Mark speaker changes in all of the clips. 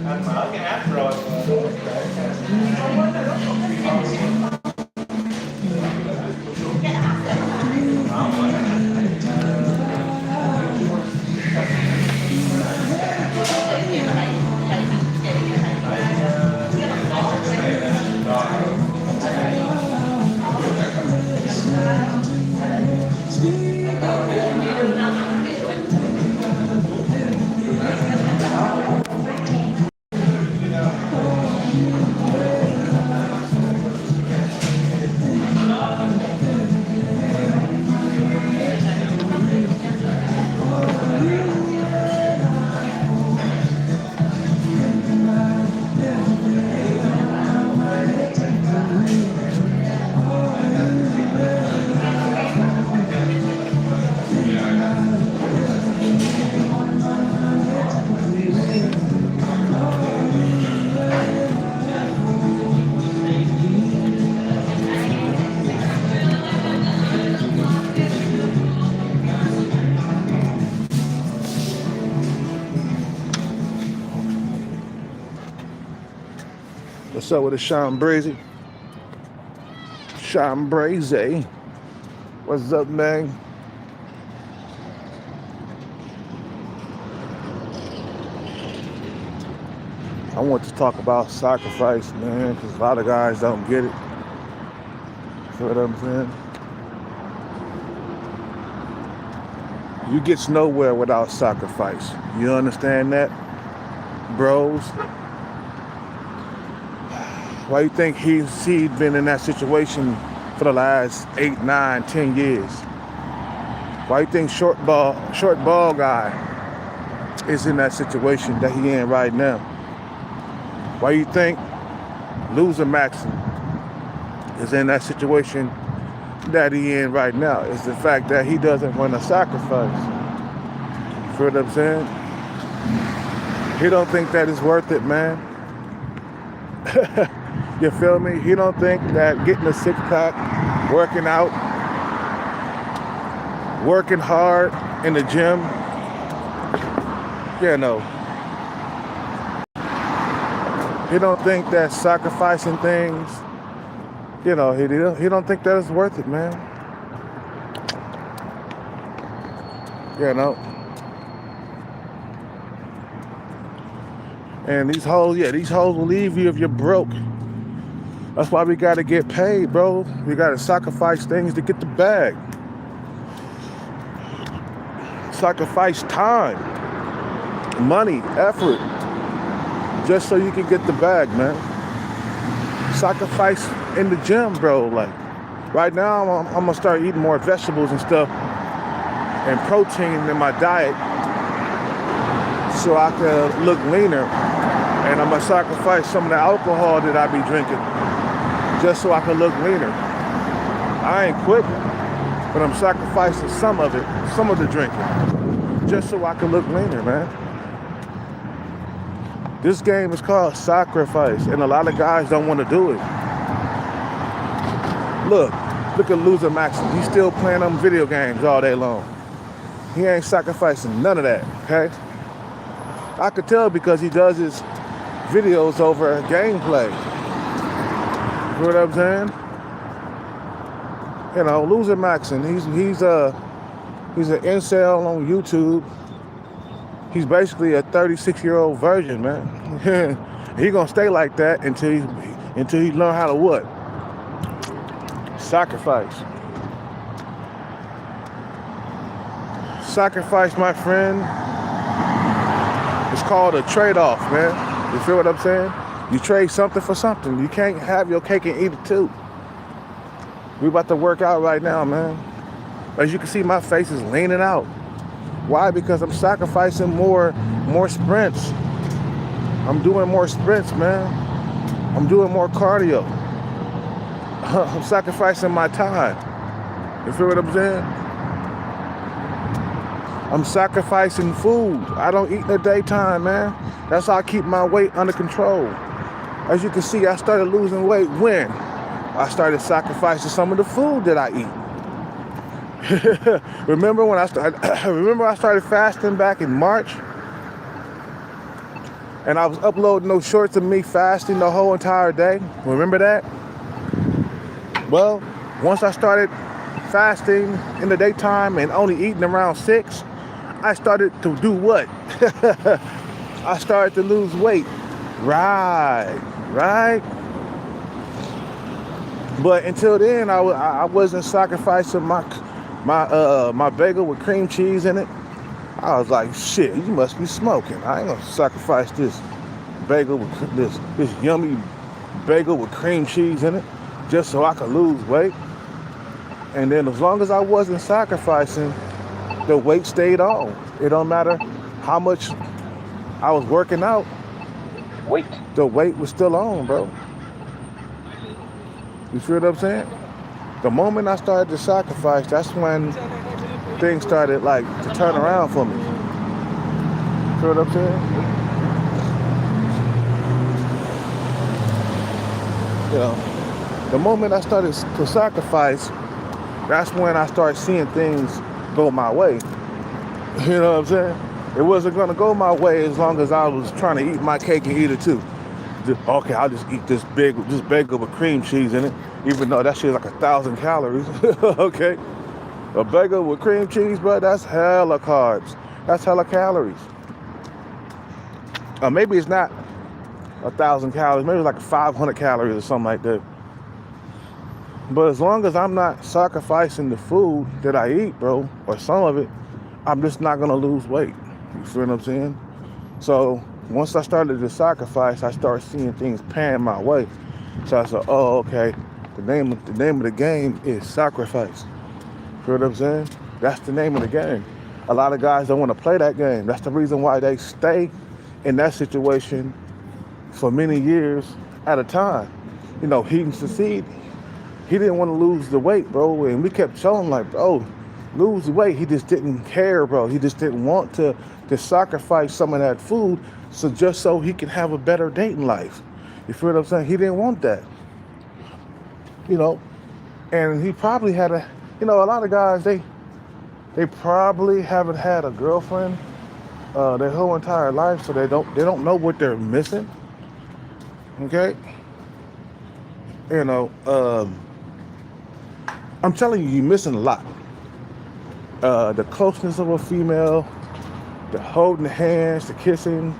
Speaker 1: Anh mở cái app rồi.
Speaker 2: What's up with the Sean Brazy? Sean Brazy. What's up, man? I want to talk about Sarcrafice, man, because a lot of guys don't get it. You know what I'm saying? You get nowhere without Sarcrafice. You understand that, bros? Why you think he's been in that situation for the last 8, 9, 10 years? Why you think short ball guy is in that situation that he in right now? Why you think loser Maxim is in that situation that he in right now? It's the fact that he doesn't want to sacrifice. You feel what I'm saying? He don't think that it's worth it, man. You feel me? He don't think that getting a six-pack, working out, working hard in the gym, you know, he don't think that sacrificing things, you know, he don't think that it's worth it, man. You know. And these hoes will leave you if you're broke. That's why we gotta get paid, bro. We gotta sacrifice things to get the bag. Sacrifice time, money, effort, just so you can get the bag, man. Sacrifice in the gym, bro. Like, right now, I'm gonna start eating more vegetables and stuff and protein in my diet so I can look leaner. And I'm gonna sacrifice some of the alcohol that I be drinking just so I can look leaner. I ain't quitting, but I'm sacrificing some of it, some of the drinking, just so I can look leaner, man. This game is called Sarcrafice, and a lot of guys don't want to do it. Look at Loser Maxim. He's still playing on video games all day long. He ain't sacrificing none of that, okay? I could tell because he does his videos over gameplay. You know what I'm saying? You know, Loser Maxim, he's an incel on YouTube. He's basically a 36-year-old virgin, man. He gonna stay like that until he learn how to what? Sacrifice. Sacrifice, my friend, it's called a trade-off, man. You feel what I'm saying? You trade something for something. You can't have your cake and eat it too. We about to work out right now, man. As you can see, my face is leaning out. Why? Because I'm sacrificing more sprints. I'm doing more sprints, man. I'm doing more cardio. I'm sacrificing my time. You feel what I'm saying? I'm sacrificing food. I don't eat in the daytime, man. That's how I keep my weight under control. As you can see, I started losing weight when I started sacrificing some of the food that I eat. Remember when I started fasting back in March? And I was uploading those shorts of me fasting the whole entire day. Remember that? Well, once I started fasting in the daytime and only eating around 6, I started to do what? I started to lose weight. Right. But until then, I wasn't sacrificing my bagel with cream cheese in it. I was like, shit, you must be smoking. I ain't gonna sacrifice this bagel with this yummy bagel with cream cheese in it just so I could lose weight. And then as long as I wasn't sacrificing, the weight stayed on. It don't matter how much I was working out. The weight was still on, bro. You feel what I'm saying? The moment I started to sacrifice, that's when things started like to turn around for me. You feel what I'm saying? You know, the moment I started to sacrifice, that's when I started seeing things go my way. You know what I'm saying? It wasn't gonna go my way as long as I was trying to eat my cake and eat it too. Okay, I'll just eat this bagel with cream cheese in it, even though that shit's like 1,000 calories. Okay, a bagel with cream cheese, bro, that's hella carbs. That's hella calories. Maybe it's not 1,000 calories. Maybe it's like 500 calories or something like that. But as long as I'm not sacrificing the food that I eat, bro, or some of it, I'm just not gonna lose weight. You feel what I'm saying? So once I started to sacrifice, I started seeing things pan my way. So I said, oh, okay, the name of the game is Sarcrafice. Feel what I'm saying? That's the name of the game. A lot of guys don't want to play that game. That's the reason why they stay in that situation for many years at a time. You know, he can succeed. He didn't want to lose the weight, bro. And we kept showing like, bro, lose the weight. He just didn't care, bro. He just didn't want to sacrifice some of that food just so he can have a better dating life. You feel what I'm saying? He didn't want that. You know, and he probably had a lot of guys, they probably haven't had a girlfriend their whole entire life, so they don't know what they're missing. Okay? You know, I'm telling you, you're missing a lot. The closeness of a female, the holding the hands, the kissing,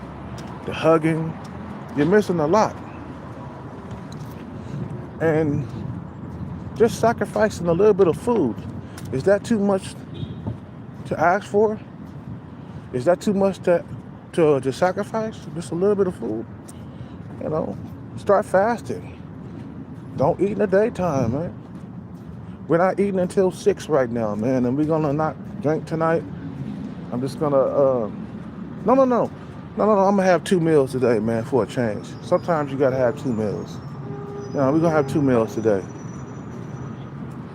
Speaker 2: the hugging, you're missing a lot. And just sacrificing a little bit of food, is that too much to ask for? Is that too much to sacrifice? Just a little bit of food? You know, start fasting. Don't eat in the daytime, man. We're not eating until 6 right now, man, and we're gonna not drink tonight. I'm just gonna, no, I'm gonna have 2 meals today, man, for a change. Sometimes you gotta have 2 meals. You know, we're gonna have 2 meals today.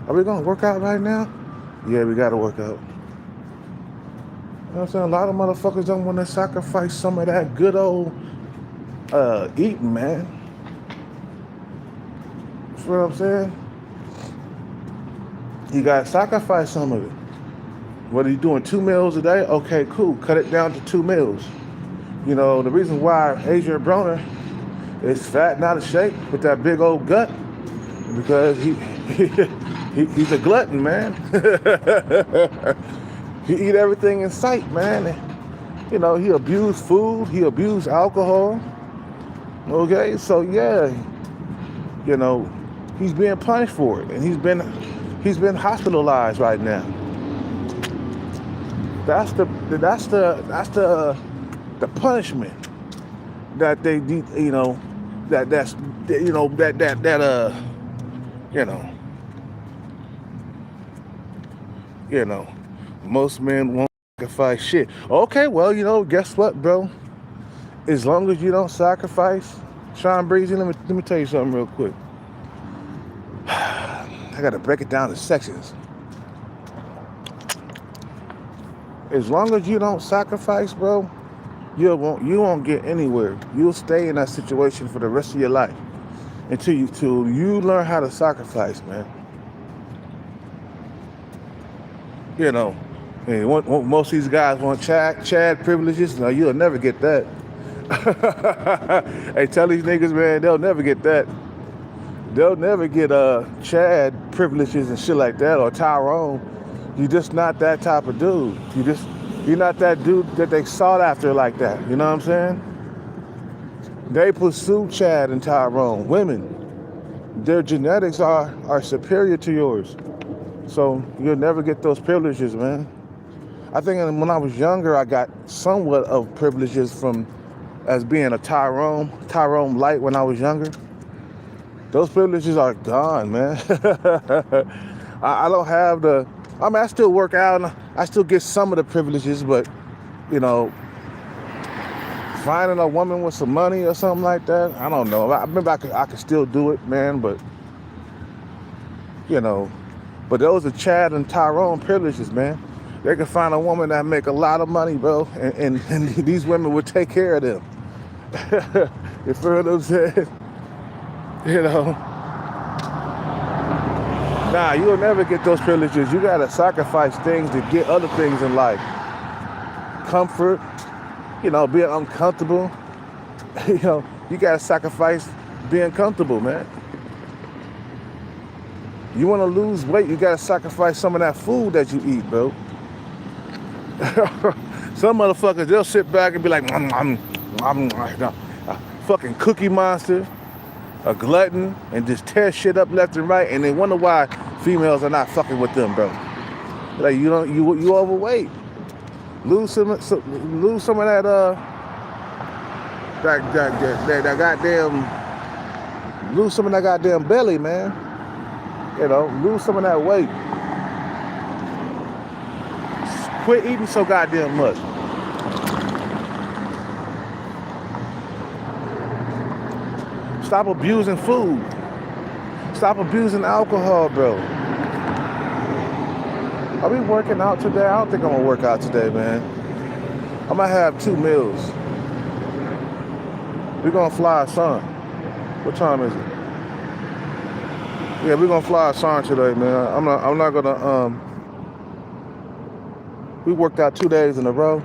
Speaker 2: Are we gonna work out right now? Yeah, we gotta work out. You know what I'm saying? A lot of motherfuckers don't wanna sacrifice some of that good old eating, man. You know what I'm saying? You gotta sacrifice some of it. What are you doing, 2 meals a day? Okay, cool. Cut it down to 2 meals. You know, the reason why Adrian Broner is fat and out of shape with that big old gut, because he's a glutton, man. He eat everything in sight, man. You know, he abused food, he abused alcohol. Okay, so yeah, you know, he's being punished for it, and he's been hospitalized right now. That's the punishment that they that's you know you know most men won't sacrifice shit. Okay, well, guess what, bro? As long as you don't sacrifice, Sean Breezy, let me tell you something real quick. I gotta break it down to sections. As long as you don't sacrifice, bro, you won't get anywhere. You'll stay in that situation for the rest of your life until you learn how to sacrifice, man. And most of these guys want Chad privileges. No, you'll never get that. Hey, tell these niggas, man, they'll never get that. They'll never get Chad privileges and shit like that, or Tyrone. You're just not that type of dude. You're not that dude that they sought after like that. You know what I'm saying? They pursue Chad and Tyrone. Women, their genetics are superior to yours. So you'll never get those privileges, man. I think when I was younger, I got somewhat of privileges from as being a Tyrone light when I was younger. Those privileges are gone, man. I don't have I still work out and I still get some of the privileges, but, finding a woman with some money or something like that, I don't know. I remember I could still do it, man, but, but those are Chad and Tyrone privileges, man. They can find a woman that make a lot of money, bro, and these women would take care of them. You feel what I'm saying? Nah, you'll never get those privileges. You gotta sacrifice things to get other things in life. Comfort, being uncomfortable. You gotta sacrifice being comfortable, man. You wanna lose weight, you gotta sacrifice some of that food that you eat, bro. Some motherfuckers, they'll sit back and be like, fucking Cookie Monster, a glutton, and just tear shit up left and right, and they wonder why females are not fucking with them, bro. Like, you overweight. Lose some of that goddamn, lose some of that goddamn belly, man. Lose some of that weight. Quit eating so goddamn much. Stop abusing food. Stop abusing alcohol, bro. Are we working out today? I don't think I'm gonna work out today, man. I'm gonna have 2 meals. We're gonna fly a sun. What time is it? Yeah, we're gonna fly a sun today, man. I'm not gonna we worked out 2 days in a row.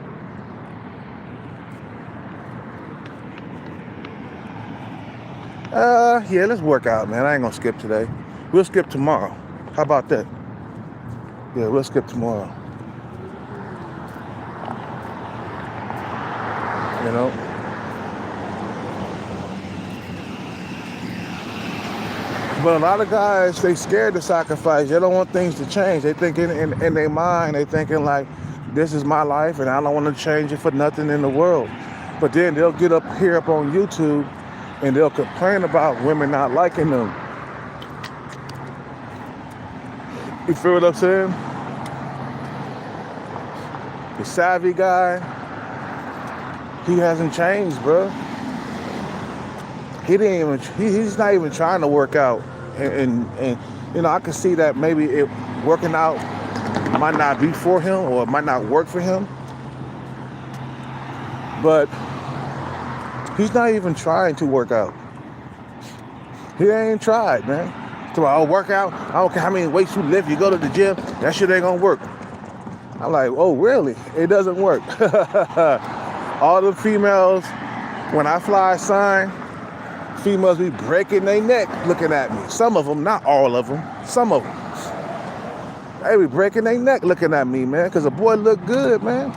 Speaker 2: Yeah, let's work out, man. I ain't gonna skip today. We'll skip tomorrow. How about that? Yeah, we'll skip tomorrow. But a lot of guys, they scared to sacrifice. They don't want things to change. They thinking in their mind, they thinking like, this is my life and I don't want to change it for nothing in the world. But then they'll get up here up on YouTube and they'll complain about women not liking them. You feel what I'm saying? The savvy guy, he hasn't changed, bro. He's not even trying to work out. And I can see that maybe working out might not be for him or it might not work for him. But he's not even trying to work out. He ain't tried, man. So I'll work out. I don't care how many weights you lift. You go to the gym. That shit ain't gonna work. I'm like, oh, really? It doesn't work. All the females, when I fly a sign, females be breaking their neck looking at me. Some of them, not all of them. Some of them. They be breaking their neck looking at me, man, because the boy look good, man.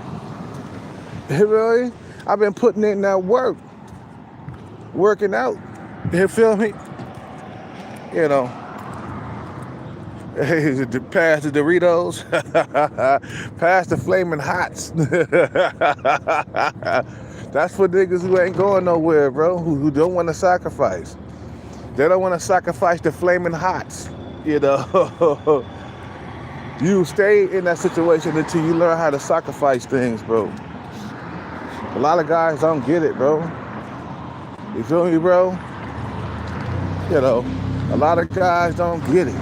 Speaker 2: Really? I've been putting in that work. Working out. You feel me? Pass the Doritos. Pass the Flaming Hots. That's for niggas who ain't going nowhere, bro. Who don't want to sacrifice. They don't want to sacrifice the Flaming Hots. You know. You stay in that situation until you learn how to sacrifice things, bro. A lot of guys don't get it, bro. You feel me, bro? You know, a lot of guys don't get it.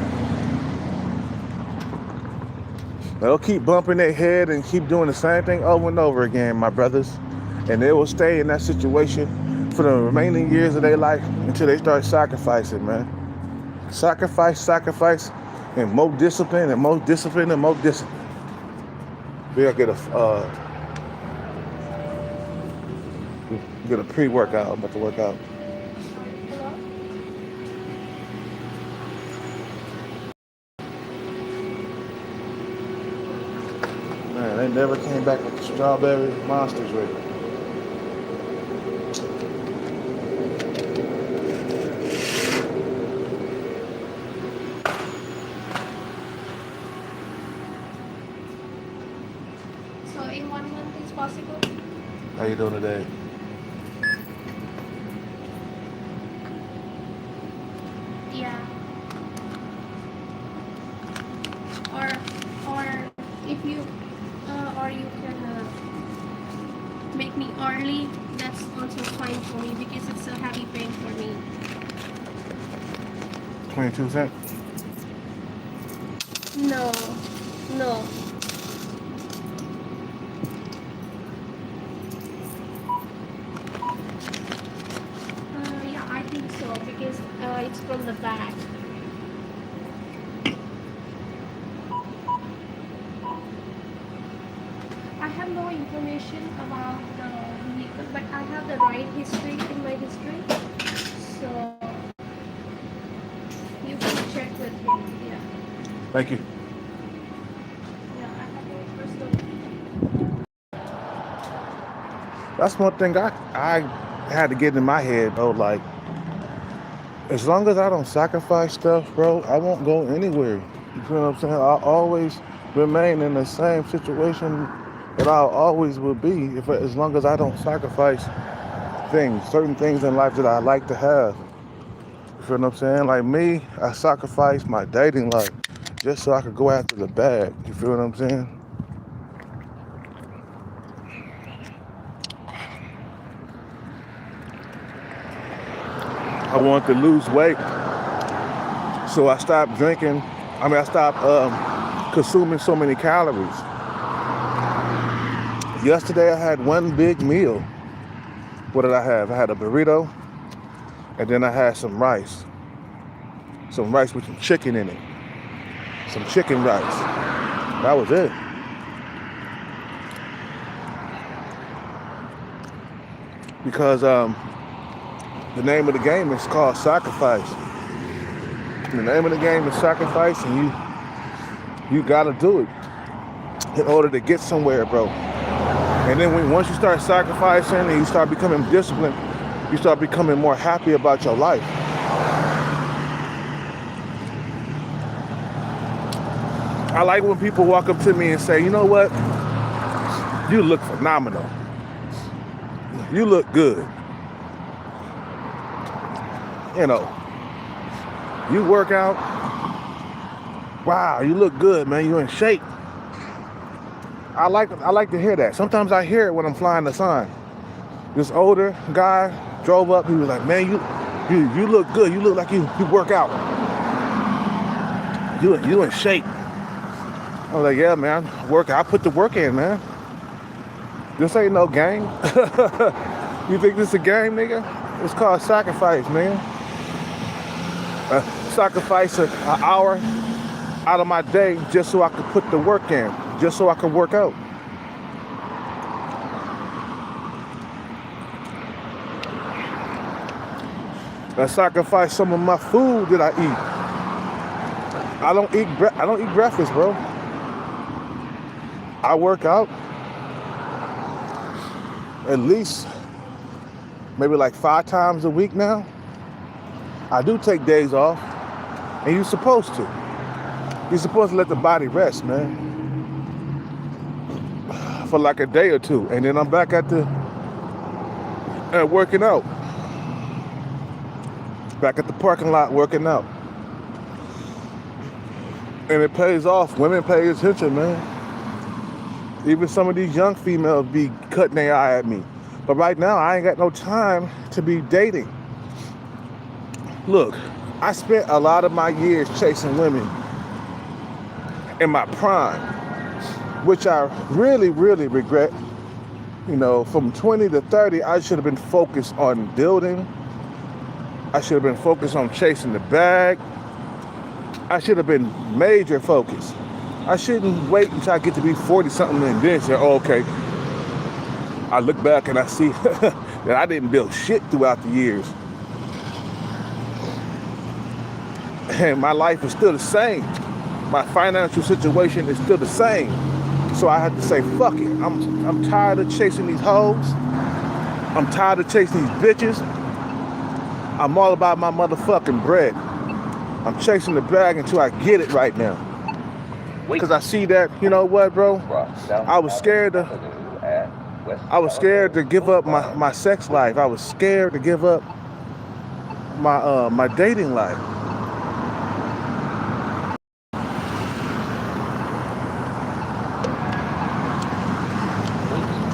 Speaker 2: They'll keep bumping their head and keep doing the same thing over and over again, my brothers. And they will stay in that situation for the remaining years of their life until they start sacrificing, man. Sacrifice, and more discipline, and more discipline, and more discipline. We gotta get a pre-workout. I'm about to work out. Man, they never came back with the strawberry monsters ready.
Speaker 3: So in 1 month it's possible?
Speaker 2: How you doing today?
Speaker 3: Yeah. Or if you or you can make me early. That's also fine for me because it's a heavy pain for me.
Speaker 2: 22 cents?
Speaker 3: No. Yeah, I think so because it's from the back. I have no information about the vehicle, but I have the ride history in my history. So you can check with him. Yeah.
Speaker 2: Thank you.
Speaker 3: Yeah, I have no personal.
Speaker 2: That's one thing I had to get in my head, bro. Like, as long as I don't sacrifice stuff, bro, I won't go anywhere. You feel what I'm saying? I'll always remain in the same situation that I always will be as long as I don't sacrifice things, certain things in life that I like to have. You feel what I'm saying? Like me, I sacrificed my dating life just so I could go after the bag. You feel what I'm saying? I wanted to lose weight, so I stopped drinking. I stopped consuming so many calories. Yesterday I had one big meal. What did I have? I had a burrito, and then I had some rice. Some rice with some chicken in it. Some chicken rice. That was it. Because the name of the game is called Sarcrafice. The name of the game is Sarcrafice, and you gotta do it in order to get somewhere, bro. And then once you start sacrificing and you start becoming disciplined, you start becoming more happy about your life. I like when people walk up to me and say, you know what? You look phenomenal. You look good. You know, you work out. Wow, you look good, man. You're in shape. I like to hear that. Sometimes I hear it when I'm flying the sign. This older guy drove up. He was like, "Man, you look good. You look like you work out. You in shape." I was like, "Yeah, man. I put the work in, man. This ain't no game." You think this is a game, nigga? It's called Sarcrafice, man. Sacrifice an hour out of my day just so I could put the work in, just so I could work out. I sacrifice some of my food that I eat. I don't eat breakfast, bro. I work out at least maybe like 5 times a week now. I do take days off, and you're supposed to. You're supposed to let the body rest, man, for like a day or two, and then I'm back at working out. Back at the parking lot working out. And it pays off. Women pay attention, man. Even some of these young females be cutting their eye at me. But right now, I ain't got no time to be dating. Look, I spent a lot of my years chasing women in my prime, which I really, really regret. You know, from 20 to 30, I should have been focused on building. I should have been focused on chasing the bag. I should have been major focused. I shouldn't wait until I get to be 40 something and then say, oh, okay. I look back and I see that I didn't build shit throughout the years. And my life is still the same. My financial situation is still the same. So I had to say, fuck it. I'm tired of chasing these hoes. I'm tired of chasing these bitches. I'm all about my motherfucking bread. I'm chasing the bag until I get it right now. Because I see that, you know what, bro? I was scared to give up my sex life. I was scared to give up my dating life.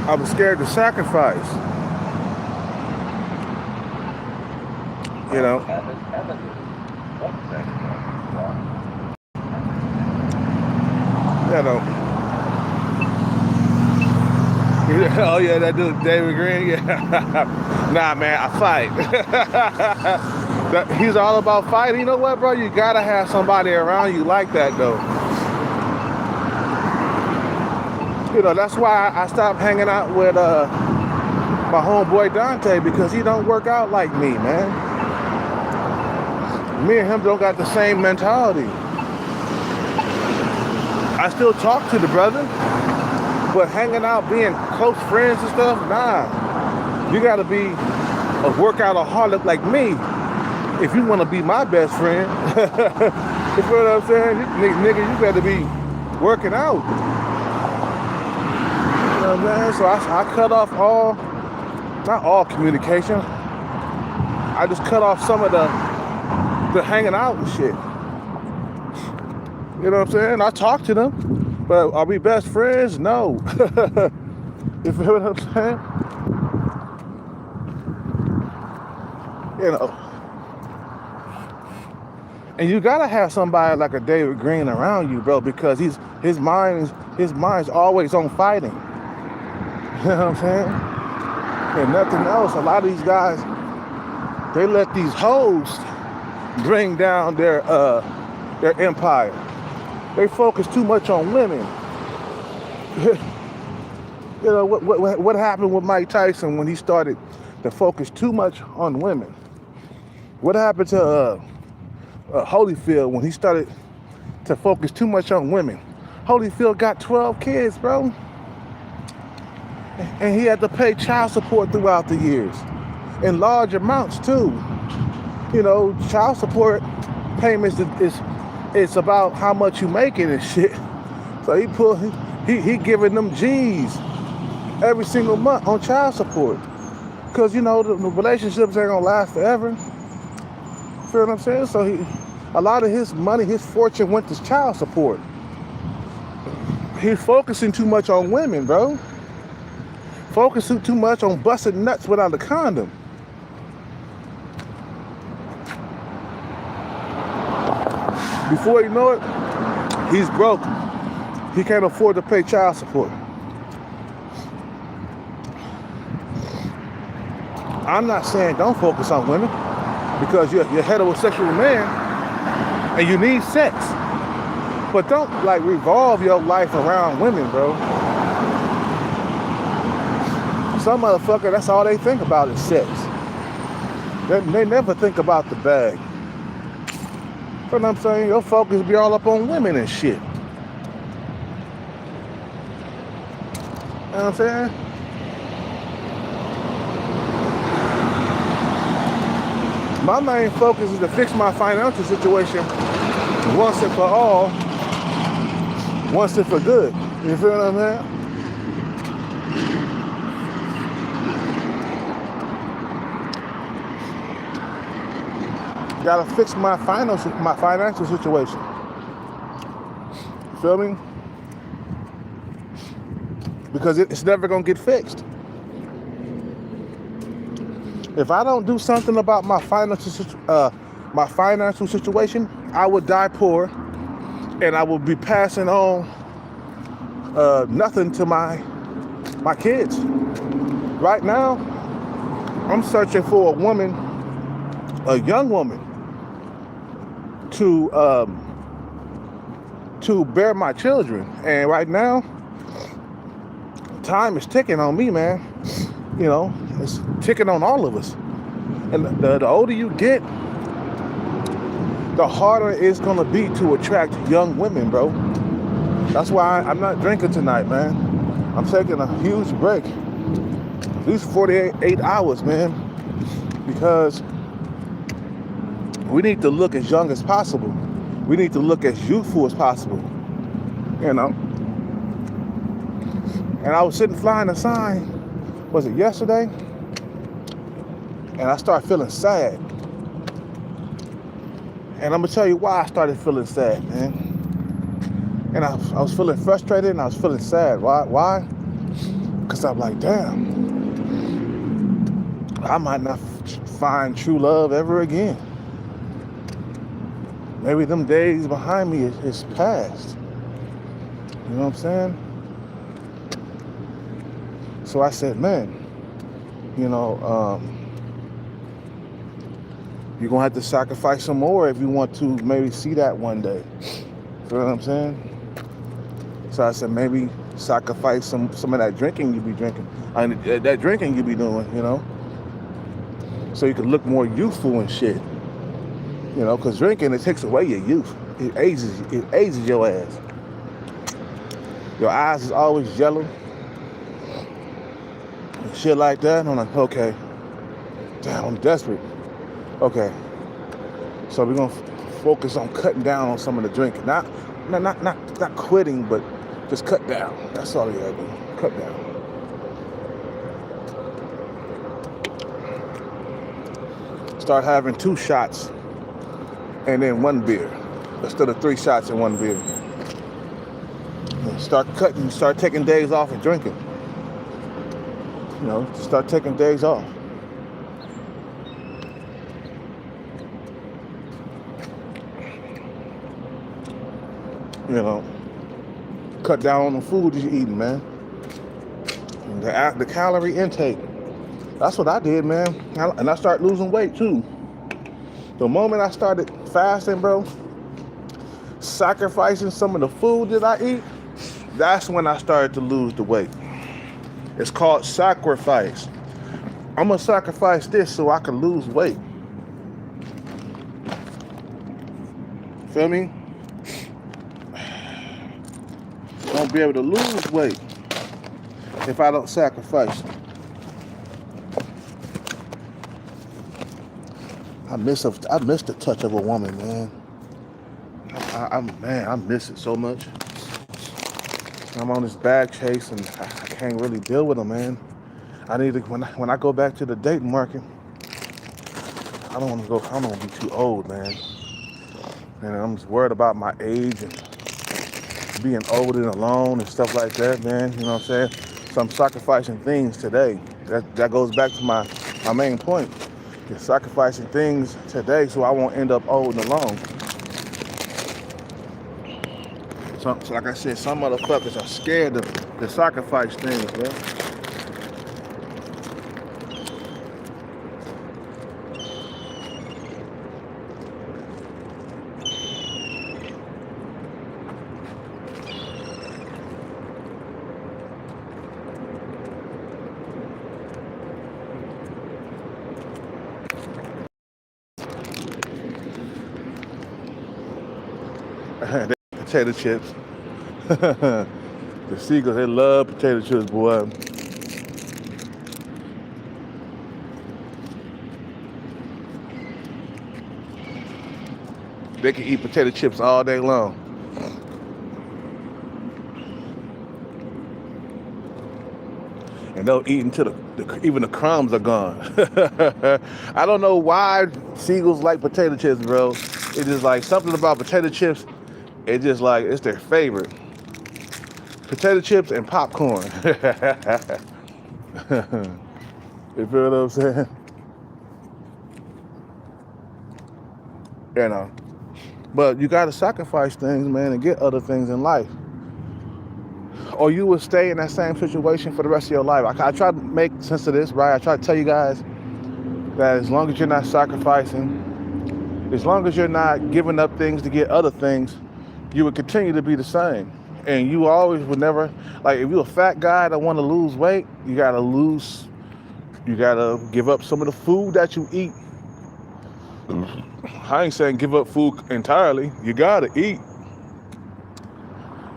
Speaker 2: I was scared to sacrifice. You know. You know. Oh yeah, that dude David Green. Yeah. Nah, man, I fight. He's all about fighting. You know what, bro? You gotta have somebody around you like that, though. You know, that's why I stopped hanging out with my homeboy Dante, because he don't work out like me, man. Me and him don't got the same mentality. I still talk to the brother, but hanging out, being close friends and stuff, nah. You gotta be a workoutaholic like me if you wanna be my best friend. You feel what I'm saying? Nigga, you better be working out. You know what I'm saying? So I cut off not all communication. I just cut off some of the hanging out and shit. You know what I'm saying? I talk to them, but are we best friends? No. You feel what I'm saying? You know. And you gotta have somebody like a David Green around you, bro, because his mind's always on fighting. You know what I'm saying? And nothing else. A lot of these guys, they let these hoes bring down their empire. They focus too much on women. You know what happened with Mike Tyson when he started to focus too much on women? What happened to Holyfield when he started to focus too much on women? Holyfield got 12 kids, bro, and he had to pay child support throughout the years, in large amounts too. You know, child support payments it's about how much you making and shit. So he giving them G's every single month on child support, because you know the relationships ain't gonna last forever. Feel what I'm saying? So a lot of his money, his fortune went to child support. He's focusing too much on women, bro. Focusing too much on busting nuts without a condom. Before you know it, he's broke. He can't afford to pay child support. I'm not saying don't focus on women, because you're a heterosexual man and you need sex. But don't like revolve your life around women, bro. Some motherfucker, that's all they think about is sex. They never think about the bag. You know what I'm saying? Your focus be all up on women and shit. You know what I'm saying? My main focus is to fix my financial situation once and for all, once and for good. You feel what I'm saying? Gotta fix my financial situation. You feel me? Because it's never gonna get fixed. If I don't do something about my financial situation, I would die poor, and I will be passing on nothing to my kids. Right now, I'm searching for a woman, a young woman, to bear my children. And right now, time is ticking on me, man. You know, it's ticking on all of us. And the older you get, the harder it's gonna be to attract young women, bro. That's why I'm not drinking tonight, man. I'm taking a huge break, at least 48 hours, man, because we need to look as young as possible. We need to look as youthful as possible, you know. And I was sitting flying a sign, was it yesterday? And I started feeling sad. And I'm gonna tell you why I started feeling sad, man. And I was feeling frustrated and I was feeling sad. Why? Because I'm like, damn, I might not find true love ever again. Maybe them days behind me is past. You know what I'm saying? So I said, man, you know, you're gonna have to sacrifice some more if you want to maybe see that one day. You know what I'm saying? So I said, maybe sacrifice some of that drinking you be drinking. That drinking you be doing, you know? So you can look more youthful and shit. You know, because drinking, it takes away your youth. It ages your ass. Your eyes is always yellow. And shit like that. And I'm like, okay. Damn, I'm desperate. Okay. So we're gonna focus on cutting down on some of the drinking. Not quitting, but just cut down. That's all you gotta do. Cut down. Start having 2 shots and then 1 beer instead of 3 shots and 1 beer. And start taking days off of drinking. You know, start taking days off. You know, cut down on the food you're eating, man. And the calorie intake. That's what I did, man. And I started losing weight too. The moment I started fasting, bro, sacrificing some of the food that I eat, that's when I started to lose the weight. It's called Sarcrafice. I'm gonna sacrifice this so I can lose weight. Feel me? I won't be able to lose weight if I don't sacrifice. I miss the touch of a woman, man. I miss it so much. I'm on this bag chase and I can't really deal with them, man. I need to when I go back to the dating market. I don't want to be too old, man. And I'm just worried about my age and being old and alone and stuff like that, man. You know what I'm saying? So I'm sacrificing things today. That goes back to my main point. You're sacrificing things today so I won't end up old and alone. So like I said, some motherfuckers are scared to sacrifice things, man. Potato chips. The seagulls, they love potato chips, boy. They can eat potato chips all day long. and they'll eat until even the crumbs are gone. I don't know why seagulls like potato chips, bro. It's just like something about potato chips. It's just like it's their favorite. Potato chips and popcorn. You feel what I'm saying? You know. But you gotta sacrifice things, man, and get other things in life. Or you will stay in that same situation for the rest of your life. I try to make sense of this, right? I try to tell you guys that as long as you're not sacrificing, as long as you're not giving up things to get other things, you would continue to be the same. And you always would never, like if you're a fat guy that want to lose weight, you gotta give up some of the food that you eat. I ain't saying give up food entirely. You gotta eat.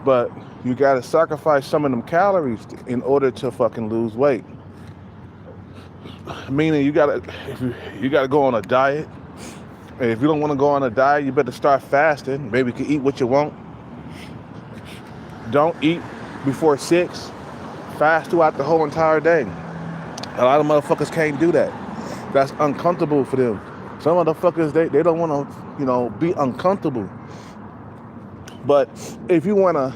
Speaker 2: But you gotta sacrifice some of them calories in order to fucking lose weight. Meaning you gotta go on a diet. And if you don't want to go on a diet, you better start fasting. Maybe you can eat what you want. Don't eat before 6. Fast throughout the whole entire day. A lot of motherfuckers can't do that. That's uncomfortable for them. Some motherfuckers, they don't want to, be uncomfortable. But if you want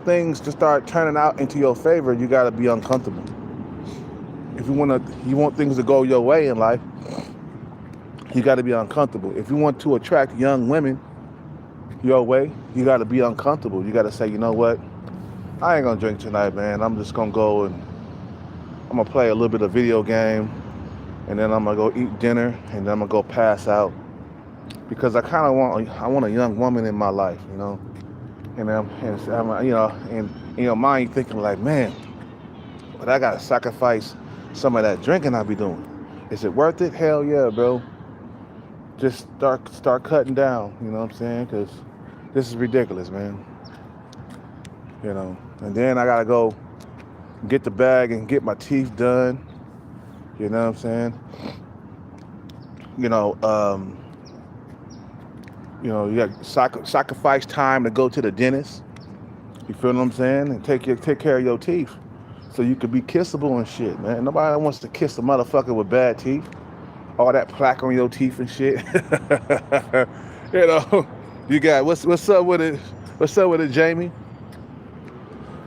Speaker 2: things to start turning out into your favor, you got to be uncomfortable. If you want things to go your way in life, you got to be uncomfortable. If you want to attract young women your way, you got to be uncomfortable. You got to say, you know what? I ain't gonna drink tonight, man. I'm just gonna go and I'm gonna play a little bit of video game, and then I'm gonna go eat dinner, and then I'm gonna go pass out, because I want a young woman in my life, And I'm in your mind thinking like, man, but I gotta sacrifice some of that drinking I be doing. Is it worth it? Hell yeah, bro. Just start cutting down. You know what I'm saying? Because this is ridiculous, man. And then I gotta go get the bag and get my teeth done. You know what I'm saying? You got sacrifice time to go to the dentist. You feel what I'm saying? And take care of your teeth, so you could be kissable and shit, man. Nobody wants to kiss a motherfucker with bad teeth. All that plaque on your teeth and shit. You got what's up with it? What's up with it, Jamie?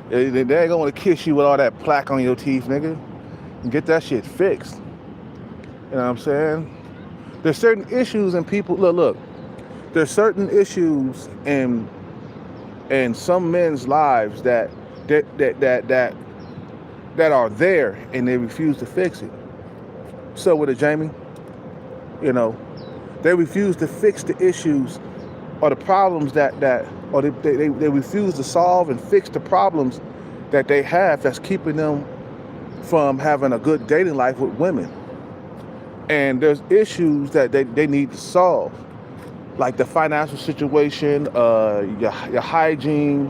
Speaker 2: They ain't gonna want to kiss you with all that plaque on your teeth, nigga. And get that shit fixed. You know what I'm saying? There's certain issues in people. Look. There's certain issues in some men's lives that are there, and they refuse to fix it. So with it, Jamie, they refuse to fix the issues or the problems or they refuse to solve and fix the problems that they have that's keeping them from having a good dating life with women. And there's issues that they need to solve, like the financial situation, your hygiene,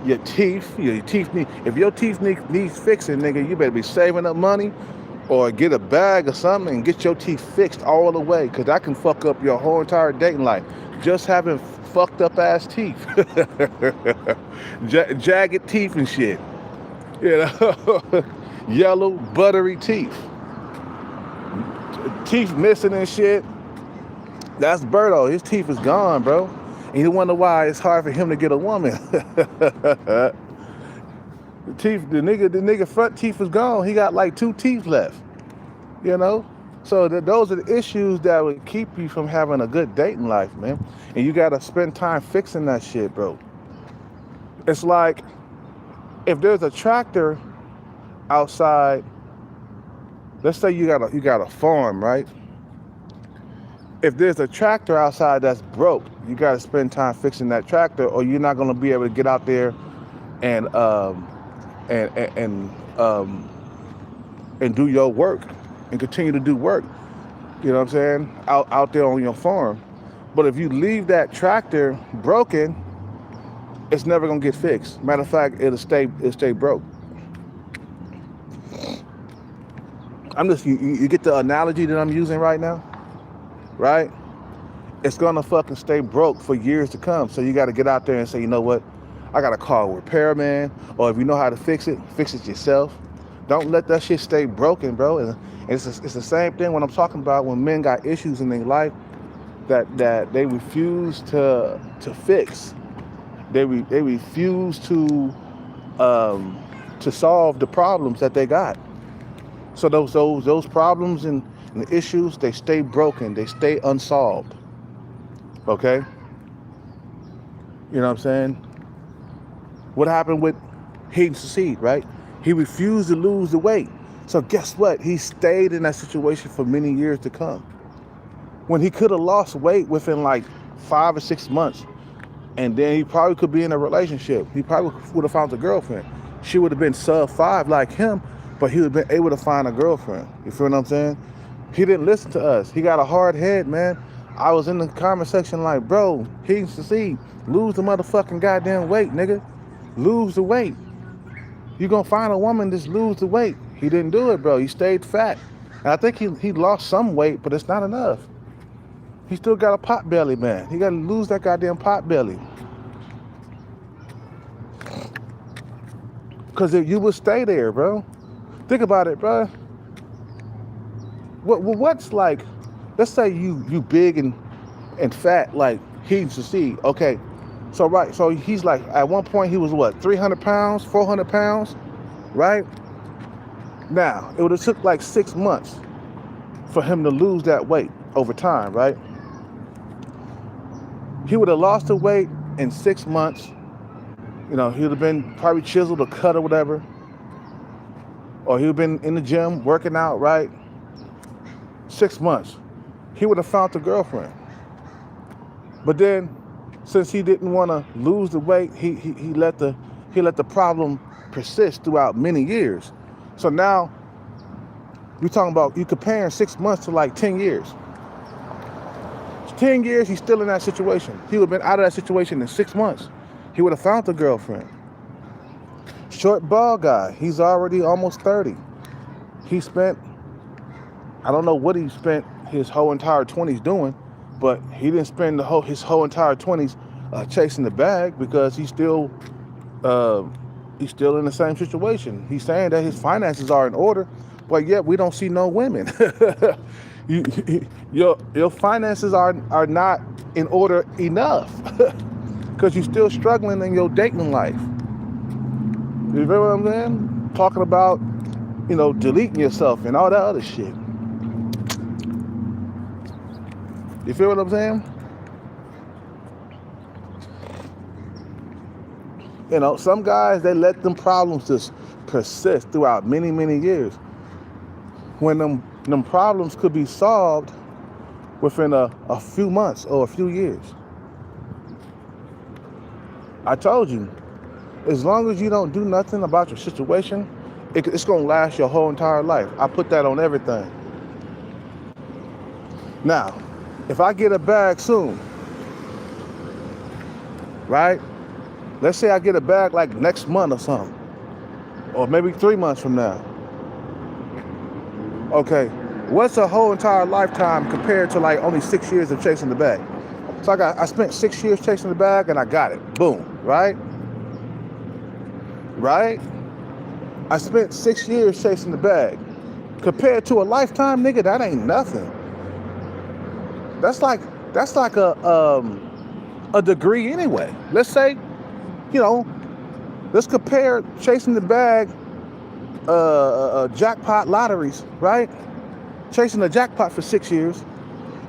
Speaker 2: your teeth. If your teeth needs fixing, nigga, you better be saving up money or get a bag or something and get your teeth fixed all the way, because that can fuck up your whole entire dating life. Just having fucked up ass teeth. Jagged teeth and shit. Yellow, buttery teeth. Teeth missing and shit. That's Berto. His teeth is gone, bro. And you wonder why it's hard for him to get a woman. The nigga front teeth is gone. He got like 2 teeth left. So those are the issues that would keep you from having a good dating life, man. And you gotta spend time fixing that shit, bro. It's like if there's a tractor outside. Let's say you got a farm, right? If there's a tractor outside that's broke, you got to spend time fixing that tractor, or you're not going to be able to get out there and do your work and continue to do work. You know what I'm saying? Out there on your farm. But if you leave that tractor broken, it's never going to get fixed. Matter of fact, it'll stay broke. You get the analogy that I'm using right now? Right? It's gonna fucking stay broke for years to come. So you gotta get out there and say, you know what? I gotta call a repairman, or if you know how to fix it yourself. Don't let that shit stay broken, bro. And it's the same thing when I'm talking about when men got issues in their life that they refuse to fix. They refuse to solve the problems that they got. So those problems and the issues, they stay broken, they stay unsolved. Okay? You know what I'm saying? What happened with he didn't succeed, right? He refused to lose the weight. So guess what? He stayed in that situation for many years to come. When he could have lost weight within like 5 or 6 months, and then he probably could be in a relationship. He probably would have found a girlfriend. She would have been sub 5 like him, but he would have been able to find a girlfriend. You feel what I'm saying? He didn't listen to us. He got a hard head, man. I was in the comment section like, bro, he didn't succeed. Lose the motherfucking goddamn weight, nigga. Lose the weight. You gonna find a woman, just lose the weight. He didn't do it, bro. He stayed fat. And I think he lost some weight, but it's not enough. He still got a pot belly, man. He gotta lose that goddamn pot belly. Cause if you would stay there, bro. Think about it, bro. What's like, let's say you big and fat, like he didn't succeed. Okay. So he's like, at one point he was what, 300 pounds, 400 pounds, right? Now, it would have took like 6 months for him to lose that weight over time, right? He would have lost the weight in 6 months. You know, he would have been probably chiseled or cut or whatever. Or he would have been in the gym working out, right? 6 months. He would have found a girlfriend. But then, since he didn't want to lose the weight, he let the problem persist throughout many years. So now you're talking about, you comparing 6 months to like 10 years. 10 years, he's still in that situation. He would have been out of that situation in 6 months. He would have found a girlfriend. Short bald guy, he's already almost 30. He spent, I don't know what he spent his whole entire 20s doing, but he didn't spend his whole entire 20s chasing the bag, because he's still in the same situation. He's saying that his finances are in order, but yet we don't see no women. Your finances are not in order enough, because you're still struggling in your dating life. You know what I'm saying? Talking about, deleting yourself and all that other shit. You feel what I'm saying? Some guys, they let them problems just persist throughout many, many years, when them problems could be solved within a few months or a few years. I told you, as long as you don't do nothing about your situation, it's going to last your whole entire life. I put that on everything. Now, if I get a bag soon, right? Let's say I get a bag like next month or something, or maybe 3 months from now. Okay, what's a whole entire lifetime compared to like only 6 years of chasing the bag? So I spent 6 years chasing the bag and I got it. Boom, right? Right? I spent 6 years chasing the bag. Compared to a lifetime, nigga, that ain't nothing. That's like a degree anyway. Let's say, let's compare chasing the bag, jackpot lotteries, right? Chasing a jackpot for 6 years,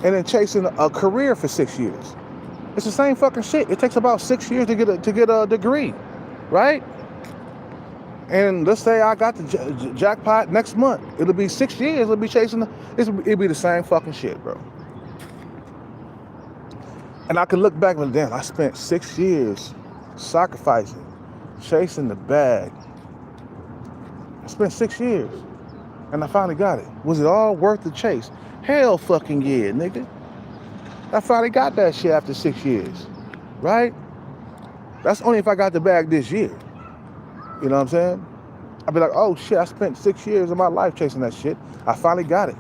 Speaker 2: and then chasing a career for 6 years. It's the same fucking shit. It takes about 6 years to get a degree, right? And let's say I got the jackpot next month. It'll be 6 years. It'll be it'll be the same fucking shit, bro. And I can look back and damn, I spent 6 years sacrificing, chasing the bag. I spent 6 years, and I finally got it. Was it all worth the chase? Hell fucking yeah, nigga. I finally got that shit after 6 years, right? That's only if I got the bag this year. You know what I'm saying? I'd be like, oh shit, I spent 6 years of my life chasing that shit. I finally got it,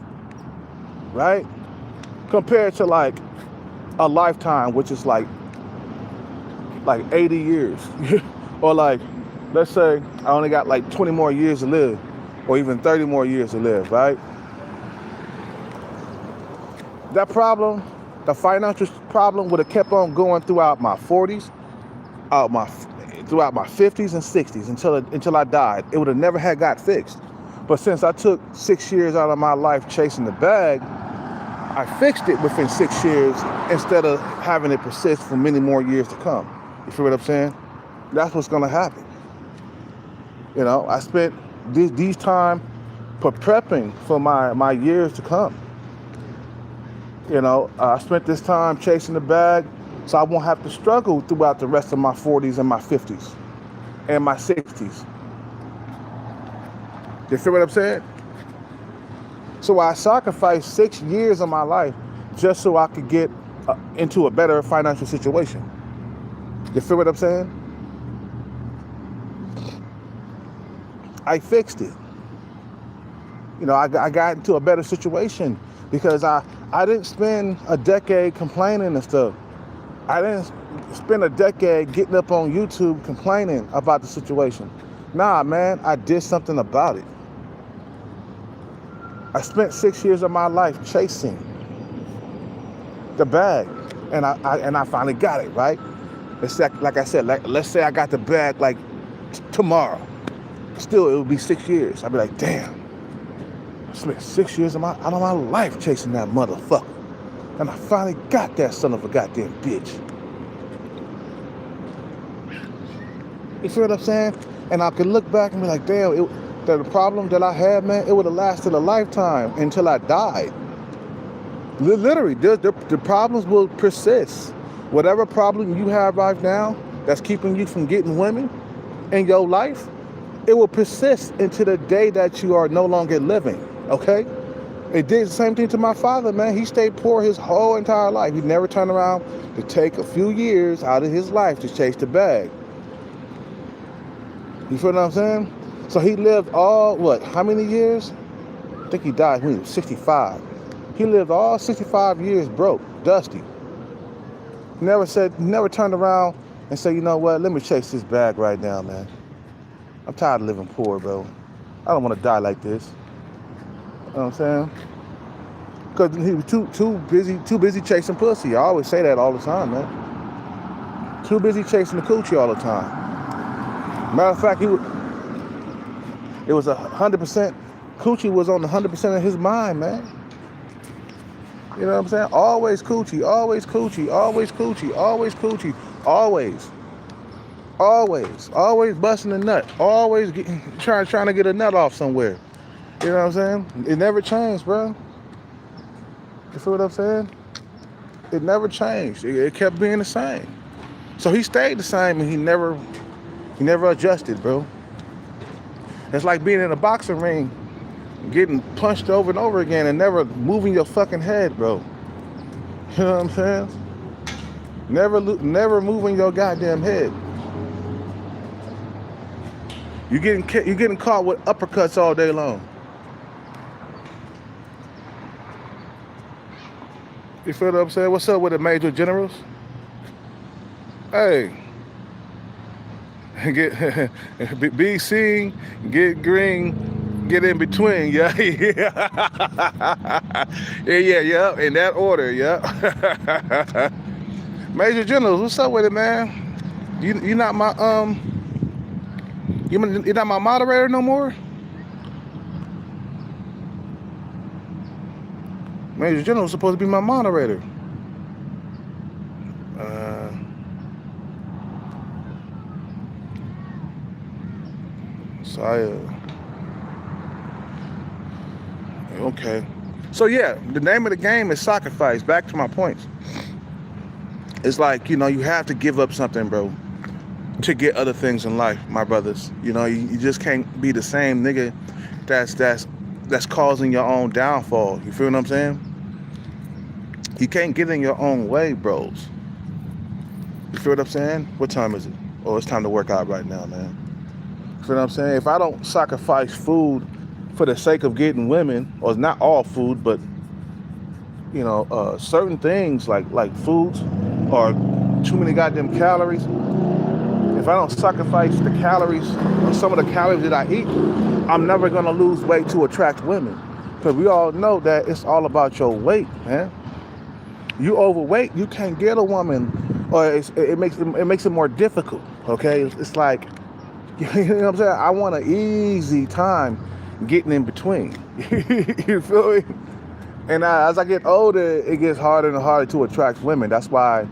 Speaker 2: right? Compared to like a lifetime, which is like like 80 years. Or like, let's say I only got like 20 more years to live, or even 30 more years to live, right? That problem, the financial problem, would have kept on going throughout my 40s, throughout my 50s and 60s until I died. It would have never had got fixed. But since I took 6 years out of my life chasing the bag, I fixed it within 6 years instead of having it persist for many more years to come. You feel what I'm saying? That's what's gonna happen. You know, I spent these time prepping for my years to come. You know, I spent this time chasing the bag so I won't have to struggle throughout the rest of my 40s and my 50s and my 60s. You feel what I'm saying? So I sacrificed 6 years of my life just so I could get into a better financial situation. You feel what I'm saying? I fixed it. You know, I got into a better situation because I didn't spend a decade complaining and stuff. I didn't spend a decade getting up on YouTube complaining about the situation. Nah, man, I did something about it. I spent 6 years of my life chasing the bag, and I finally got it, right? Let's say, like I said, let's say I got the bag like tomorrow. Still, it would be 6 years. I'd be like, damn, I spent 6 years of my life chasing that motherfucker, and I finally got that son of a goddamn bitch. You feel what I'm saying? And I could look back and be like, damn, the problem that I had, man, it would have lasted a lifetime until I died. Literally, the problems will persist. Whatever problem you have right now that's keeping you from getting women in your life, it will persist into the day that you are no longer living, okay? It did the same thing to my father, man. He stayed poor his whole entire life. He never turned around to take a few years out of his life to chase the bag. You feel what I'm saying? So he lived how many years? I think he died when he was 65. He lived all 65 years broke, dusty. Never turned around and said, you know what, let me chase this bag right now, man. I'm tired of living poor, bro. I don't want to die like this. You know what I'm saying? Because he was too busy chasing pussy. I always say that all the time, man. Too busy chasing the coochie all the time. Matter of fact, it was 100%, coochie was on 100% of his mind, man. You know what I'm saying? Always coochie, always coochie, always coochie, always coochie, always. Always busting a nut, always trying to get a nut off somewhere. You know what I'm saying? It never changed, bro. You feel what I'm saying? It never changed. It kept being the same. So he stayed the same, and he never adjusted, bro. It's like being in a boxing ring, getting punched over and over again and never moving your fucking head, bro. You know what I'm saying? Never moving your goddamn head. You're getting caught with uppercuts all day long. You feel what I'm saying? What's up with the major generals? Hey. Be seen, get green, get in between, yeah. yeah, in that order, yeah. Major Generals, what's up with it, man? You not my you're not my moderator no more? Major General's supposed to be my moderator. Okay. So yeah, the name of the game is Sarcrafice. Back to my points. It's like, you know, you have to give up something, bro, to get other things in life, my brothers. You know, you just can't be the same nigga that's causing your own downfall. You feel what I'm saying? You can't get in your own way, bros. You feel what I'm saying? What time is it? Oh, it's time to work out right now, man. You feel what I'm saying? If I don't sacrifice food for the sake of getting women, or not all food, but, you know, certain things like foods, or too many goddamn calories. If I don't sacrifice the calories, or some of the calories that I eat, I'm never gonna lose weight to attract women. Because we all know that it's all about your weight, man. You overweight, you can't get a woman, or it makes it more difficult. Okay, it's like, you know what I'm saying? I want an easy time getting in between. You feel me? And as I get older, it gets harder and harder to attract women. That's why,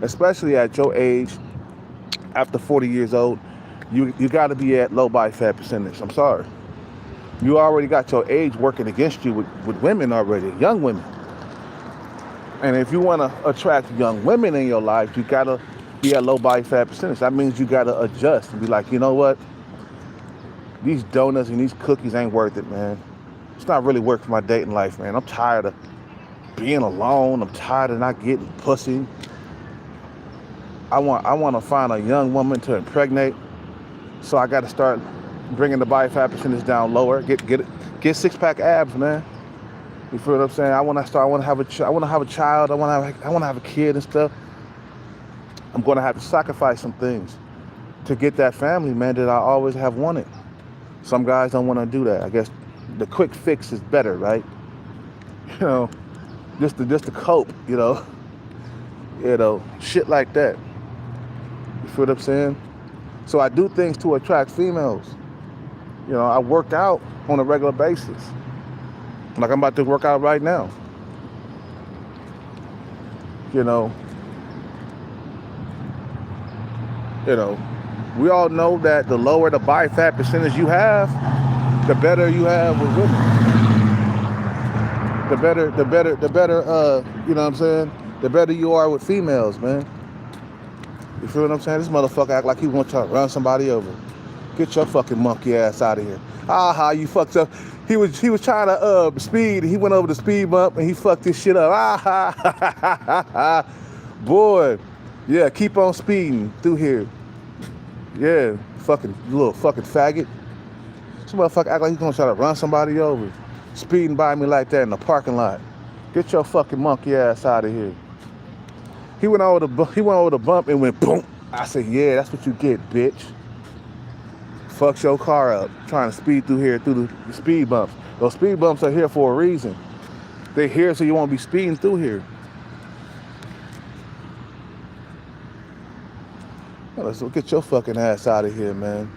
Speaker 2: especially at your age, after 40 years old, you got to be at low body fat percentage. I'm sorry. You already got your age working against you with women already, young women. And if you want to attract young women in your life, you got to be at low body fat percentage. That means you got to adjust and be like, you know what? These donuts and these cookies ain't worth it, man. It's not really worth my dating life, man. I'm tired of being alone. I'm tired of not getting pussy. I want to find a young woman to impregnate. So I got to start bringing the body fat percentage down lower. Get six-pack abs, man. You feel what I'm saying? I want to have a child. I want to have a kid and stuff. I'm going to have to sacrifice some things to get that family, man, that I always have wanted. Some guys don't want to do that. I guess the quick fix is better, right? You know, just to cope, you know, shit like that. You feel what I'm saying? So I do things to attract females. You know, I work out on a regular basis. Like I'm about to work out right now. You know, we all know that the lower the body fat percentage you have, the better you have with women. The better, you know what I'm saying? The better you are with females, man. You feel what I'm saying? This motherfucker act like he wants to run somebody over. Get your fucking monkey ass out of here. Aha, you fucked up. He was trying to speed. He went over the speed bump and he fucked this shit up. Ah, boy. Yeah, keep on speeding through here. Yeah, fucking little fucking faggot. This motherfucker act like he's gonna try to run somebody over. Speeding by me like that in the parking lot. Get your fucking monkey ass out of here. He went over the bump and went boom. I said, yeah, that's what you get, bitch. Fucks your car up trying to speed through here through the speed bumps. Those speed bumps are here for a reason. They're here so you won't be speeding through here. Well, let's get your fucking ass out of here, man.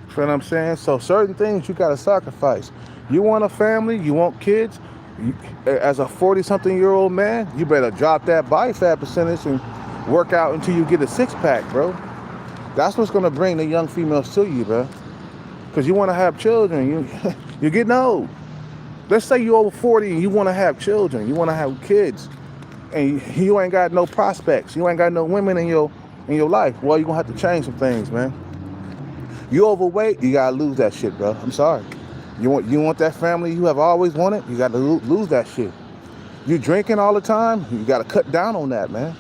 Speaker 2: You know what I'm saying? So certain things you gotta sacrifice. You want a family, you want kids, as a 40-something-year-old man, you better drop that body fat percentage and work out until you get a six-pack, bro. That's what's gonna bring the young females to you, bro. Because you want to have children. You're getting old. Let's say you're over 40 and you want to have children. You want to have kids. And you ain't got no prospects. You ain't got no women in your life. Well, you're going to have to change some things, man. You overweight, you got to lose that shit, bro. I'm sorry. You want that family you have always wanted, you got to lose that shit. You drinking all the time, you got to cut down on that, man.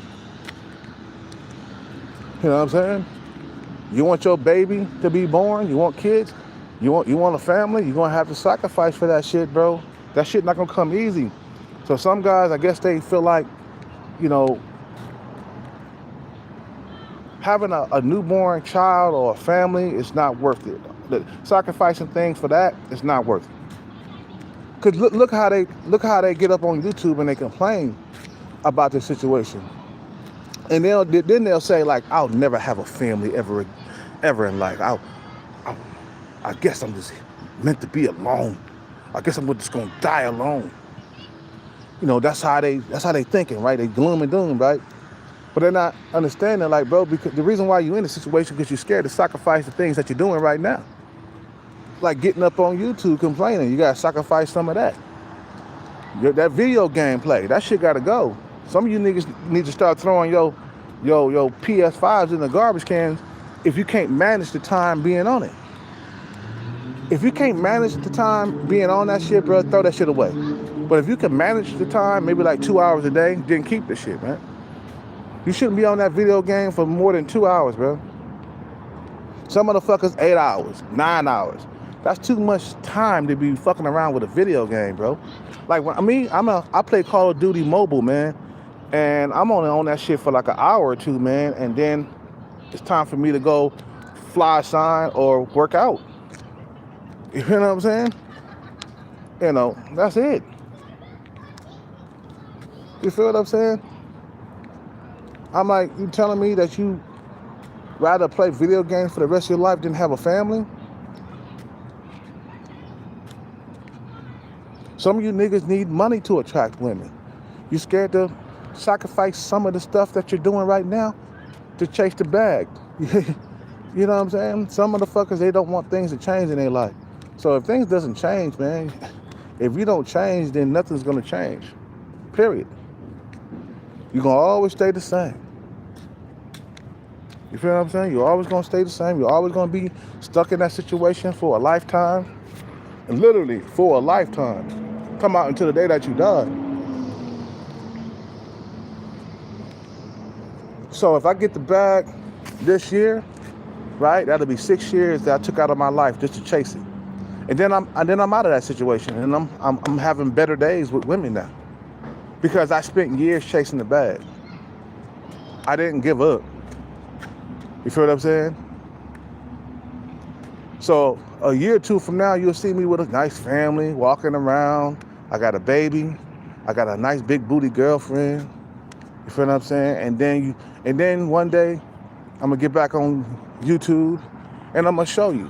Speaker 2: You know what I'm saying? You want your baby to be born, you want kids, you want a family, you're going to have to sacrifice for that shit, bro. That shit not going to come easy. So some guys, I guess they feel like, you know, having a newborn child or a family is not worth it. Sacrificing things for that is not worth it. Cause look how they get up on YouTube and they complain about this situation, and then they'll say like, I'll never have a family ever in life. I guess I'm just meant to be alone. I guess I'm just gonna die alone. You know, that's how they thinking, right? They gloom and doom, right? But they're not understanding, like, bro, because the reason why you're in the situation because you're scared to sacrifice the things that you're doing right now. Like getting up on YouTube complaining, you gotta sacrifice some of that. That video game play, that shit gotta go. Some of you niggas need to start throwing your PS5s in the garbage cans if you can't manage the time being on it. If you can't manage the time being on that shit, bro, throw that shit away. But if you can manage the time, maybe like 2 hours a day, then keep the shit, man. You shouldn't be on that video game for more than 2 hours, bro. Some motherfuckers 8 hours, 9 hours. That's too much time to be fucking around with a video game, bro. Like, I play Call of Duty mobile, man. And I'm only on that shit for like an hour or two, man. And then it's time for me to go fly a sign or work out. You know what I'm saying? You know, that's it. You feel what I'm saying? I'm like, you telling me that you rather play video games for the rest of your life than have a family? Some of you niggas need money to attract women. You scared to sacrifice some of the stuff that you're doing right now to chase the bag. You know what I'm saying? Some motherfuckers, they don't want things to change in their life. So if things doesn't change, man, if you don't change, then nothing's gonna change. Period. You're gonna always stay the same. You feel what I'm saying? You're always gonna stay the same. You're always gonna be stuck in that situation for a lifetime. And literally for a lifetime. Come out until the day that you die. So if I get the bag this year, right, that'll be 6 years that I took out of my life just to chase it. And then I'm out of that situation, and I'm having better days with women now. Because I spent years chasing the bag. I didn't give up. You feel what I'm saying? So a year or two from now, you'll see me with a nice family, walking around. I got a baby. I got a nice big booty girlfriend. You feel what I'm saying? And then one day, I'm gonna get back on YouTube, and I'm gonna show you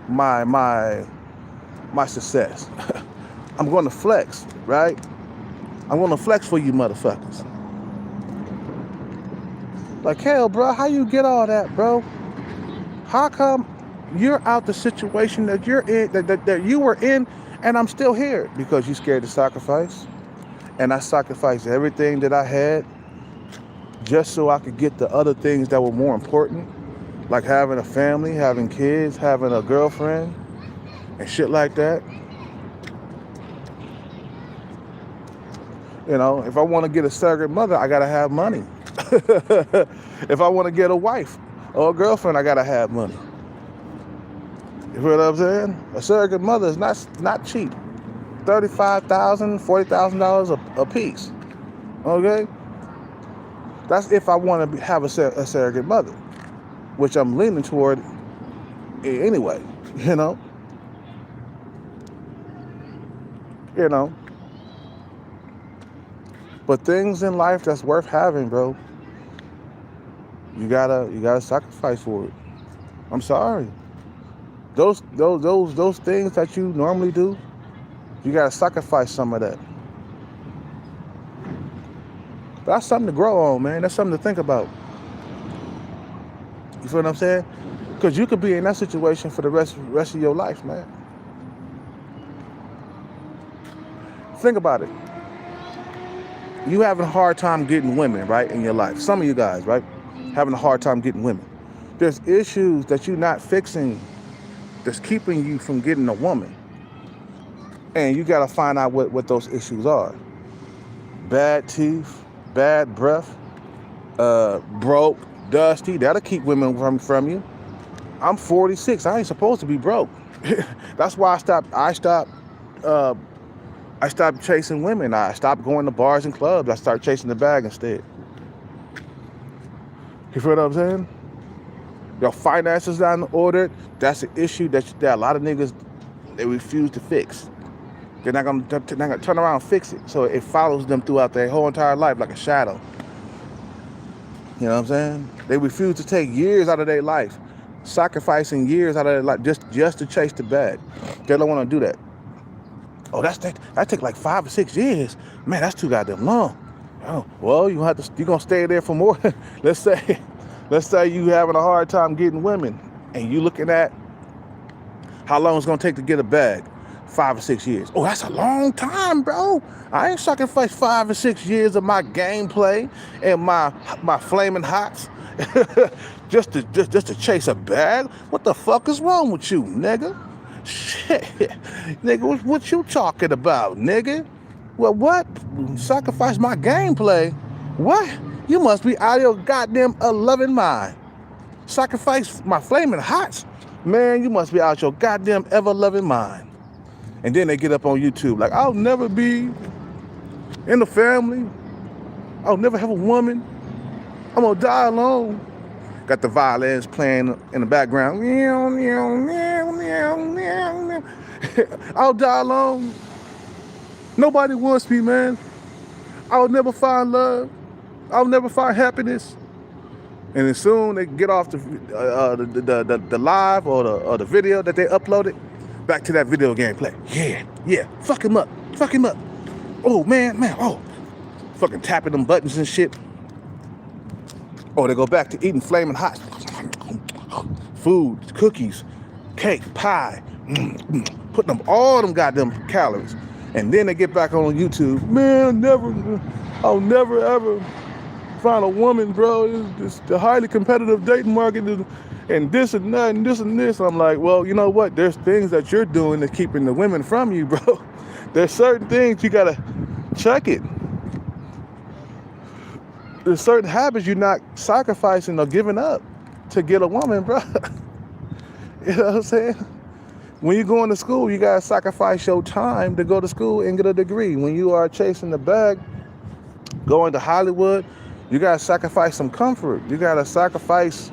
Speaker 2: my success. I'm gonna flex, right? I'm gonna flex for you motherfuckers. Like, hell, bro, how you get all that, bro? How come you're out the situation that you're in, that you were in, and I'm still here? Because you scared to sacrifice. And I sacrificed everything that I had just so I could get the other things that were more important, like having a family, having kids, having a girlfriend, and shit like that. You know, if I want to get a surrogate mother, I gotta have money. If I want to get a wife or a girlfriend, I gotta have money. You feel what I'm saying? A surrogate mother is not cheap. $35,000, $40,000 a piece. Okay? That's if I want to have a surrogate mother, which I'm leaning toward anyway, you know? You know? But things in life that's worth having, bro, you gotta sacrifice for it. I'm sorry. Those things that you normally do, you gotta sacrifice some of that. That's something to grow on, man. That's something to think about. You feel what I'm saying? Because you could be in that situation for the rest of your life, man. Think about it. You having a hard time getting women, right, in your life. Some of you guys, right, having a hard time getting women. There's issues that you're not fixing that's keeping you from getting a woman. And you got to find out what those issues are. Bad teeth, bad breath, broke, dusty. That'll keep women from you. I'm 46. I ain't supposed to be broke. That's why I stopped chasing women. I stopped going to bars and clubs. I started chasing the bag instead. You feel what I'm saying? Your finances not in order. That's an issue that a lot of niggas, they refuse to fix. They're not gonna turn around and fix it. So it follows them throughout their whole entire life like a shadow. You know what I'm saying? They refuse to take years out of their life, sacrificing years out of their life just to chase the bag. They don't want to do that. Oh, that take like 5 or 6 years. Man, that's too goddamn long. Oh, well, you're gonna stay there for more. Let's say you having a hard time getting women, and you looking at how long it's gonna take to get a bag. 5 or 6 years. Oh, that's a long time, bro. I ain't sacrificed 5 or 6 years of my gameplay and my flaming hots just to chase a bag. What the fuck is wrong with you, nigga? Shit, nigga, what you talking about, nigga? Well, what? Sacrifice my gameplay? What? You must be out of your goddamn loving mind. Sacrifice my flaming hots? Man, you must be out your goddamn ever loving mind. And then they get up on YouTube like, I'll never be. in the family. I'll never have a woman. I'm gonna die alone. Got the violins playing in the background. I'll die alone. Nobody wants me, man. I'll never find love. I'll never find happiness. And as soon they get off the live or the video that they uploaded, back to that video game play. Yeah, fuck him up. Oh, man, oh. Fucking tapping them buttons and shit. Or they go back to eating flaming hot food, cookies, cake, pie, putting up all them goddamn calories. And then they get back on YouTube. Man, I'll never ever find a woman, bro. It's the highly competitive dating market and this and that and this and this. I'm like, well, you know what? There's things that you're doing that's keeping the women from you, bro. There's certain things you gotta check it. There's certain habits you're not sacrificing or giving up to get a woman, bro. You know what I'm saying? When you're going to school, you gotta sacrifice your time to go to school and get a degree. When you are chasing the bag, going to Hollywood, you gotta sacrifice some comfort. You gotta sacrifice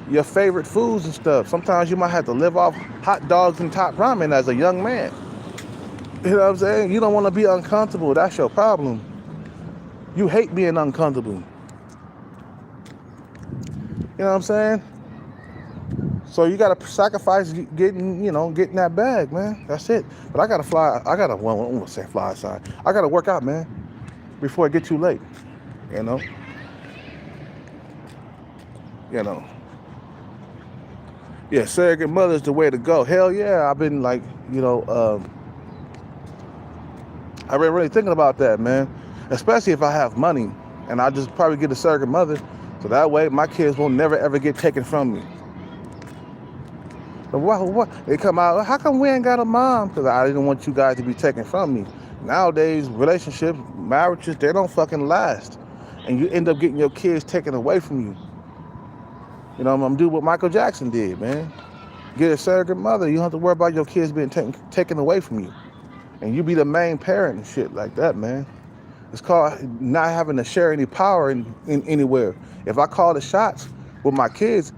Speaker 2: your favorite foods and stuff. Sometimes you might have to live off hot dogs and top ramen as a young man. You know what I'm saying? You don't want to be uncomfortable. That's your problem. You hate being uncomfortable. You know what I'm saying? So you gotta sacrifice getting that bag, man. That's it. But I gotta I won't say fly aside. I gotta work out, man, before it get too late. You know. Yeah, surrogate mother's the way to go. Hell yeah, I've been like, I've been really thinking about that, man. Especially if I have money, and I just probably get a surrogate mother, so that way my kids will never ever get taken from me. But what? They come out, how come we ain't got a mom? Because I didn't want you guys to be taken from me. Nowadays, relationships, marriages, they don't fucking last. And you end up getting your kids taken away from you. You know, I'm gonna do what Michael Jackson did, man. Get a surrogate mother. You don't have to worry about your kids being taken away from you. And you be the main parent and shit like that, man. It's called not having to share any power in anywhere. If I call the shots with my kids,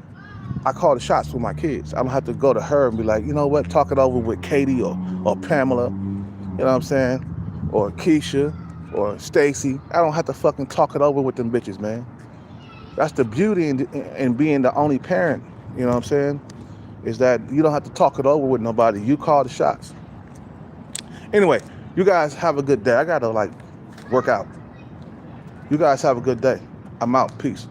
Speaker 2: I call the shots with my kids. I don't have to go to her and be like, you know what, talk it over with Katie or Pamela, you know what I'm saying? Or Keisha or Stacy. I don't have to fucking talk it over with them bitches, man. That's the beauty in being the only parent, you know what I'm saying? Is that you don't have to talk it over with nobody. You call the shots. Anyway, you guys have a good day. I gotta work out. You guys have a good day. I'm out. Peace.